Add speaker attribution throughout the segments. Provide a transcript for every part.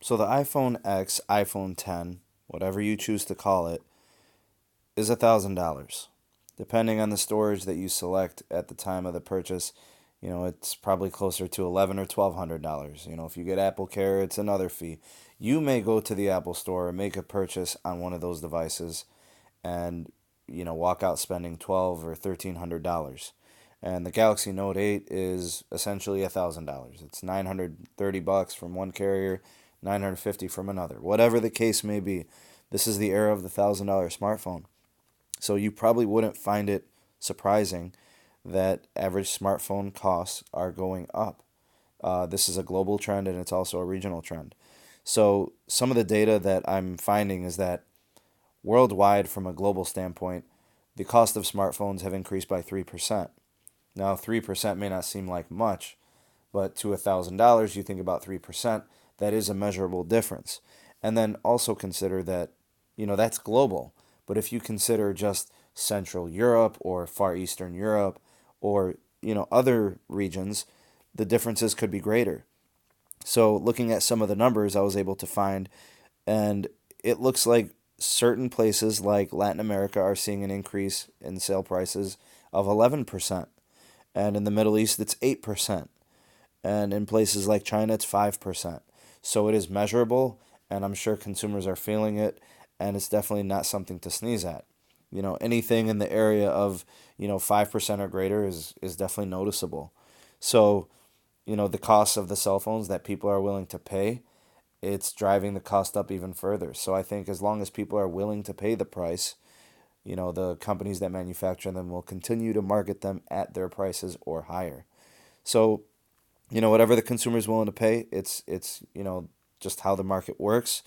Speaker 1: So the iPhone X, iPhone 10, whatever you choose to call it, is $1,000. Depending on the storage that you select at the time of the purchase, it's probably closer to $1,100 or $1,200. If you get Apple Care, it's another fee. You may go to the Apple Store and make a purchase on one of those devices and walk out spending $1,200 or $1,300. And the Galaxy Note 8 is essentially $1,000. It's $930 from one carrier, 950 from another. Whatever the case may be, this is the era of the $1,000 smartphone. So you probably wouldn't find it surprising that average smartphone costs are going up. This is a global trend and it's also a regional trend. So some of the data that I'm finding is that worldwide, from a global standpoint, the cost of smartphones have increased by 3%. Now, 3% may not seem like much, but to $1,000, you think about 3%, that is a measurable difference. And then also consider that, that's global. But if you consider just Central Europe or Far Eastern Europe or, other regions, the differences could be greater. So looking at some of the numbers I was able to find, and it looks like certain places like Latin America are seeing an increase in sale prices of 11%. And in the Middle East, it's 8%. And in places like China, it's 5%. So it is measurable, and I'm sure consumers are feeling it, and it's definitely not something to sneeze at. Anything in the area of, 5% or greater is definitely noticeable. So, the cost of the cell phones that people are willing to pay, it's driving the cost up even further. So I think as long as people are willing to pay the price, the companies that manufacture them will continue to market them at their prices or higher. So, whatever the consumer is willing to pay, it's just how the market works.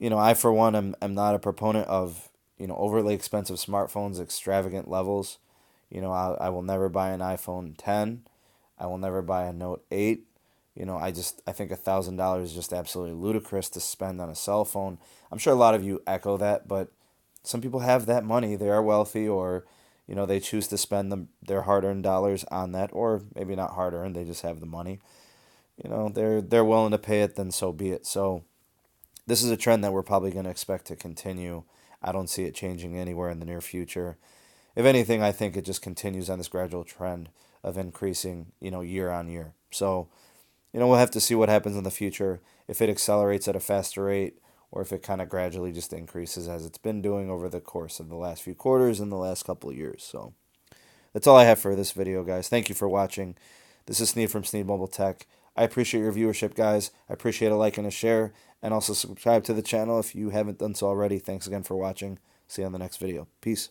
Speaker 1: I for one am not a proponent of, overly expensive smartphones, extravagant levels. I will never buy an iPhone 10. I will never buy a Note 8. I think $1,000 is just absolutely ludicrous to spend on a cell phone. I'm sure a lot of you echo that, but some people have that money. They are wealthy, or they choose to spend their hard-earned dollars on that, or maybe not hard-earned. They just have the money. They're willing to pay it. Then so be it. So this is a trend that we're probably going to expect to continue. I don't see it changing anywhere in the near future. If anything, I think it just continues on this gradual trend of increasing, year on year. So, we'll have to see what happens in the future, if it accelerates at a faster rate or if it kind of gradually just increases as it's been doing over the course of the last few quarters and the last couple of years. So that's all I have for this video, guys. Thank you for watching. This is Sneed from Sneed Mobile Tech. I appreciate your viewership, guys. I appreciate a like and a share, and also subscribe to the channel if you haven't done so already. Thanks again for watching. See you on the next video. Peace.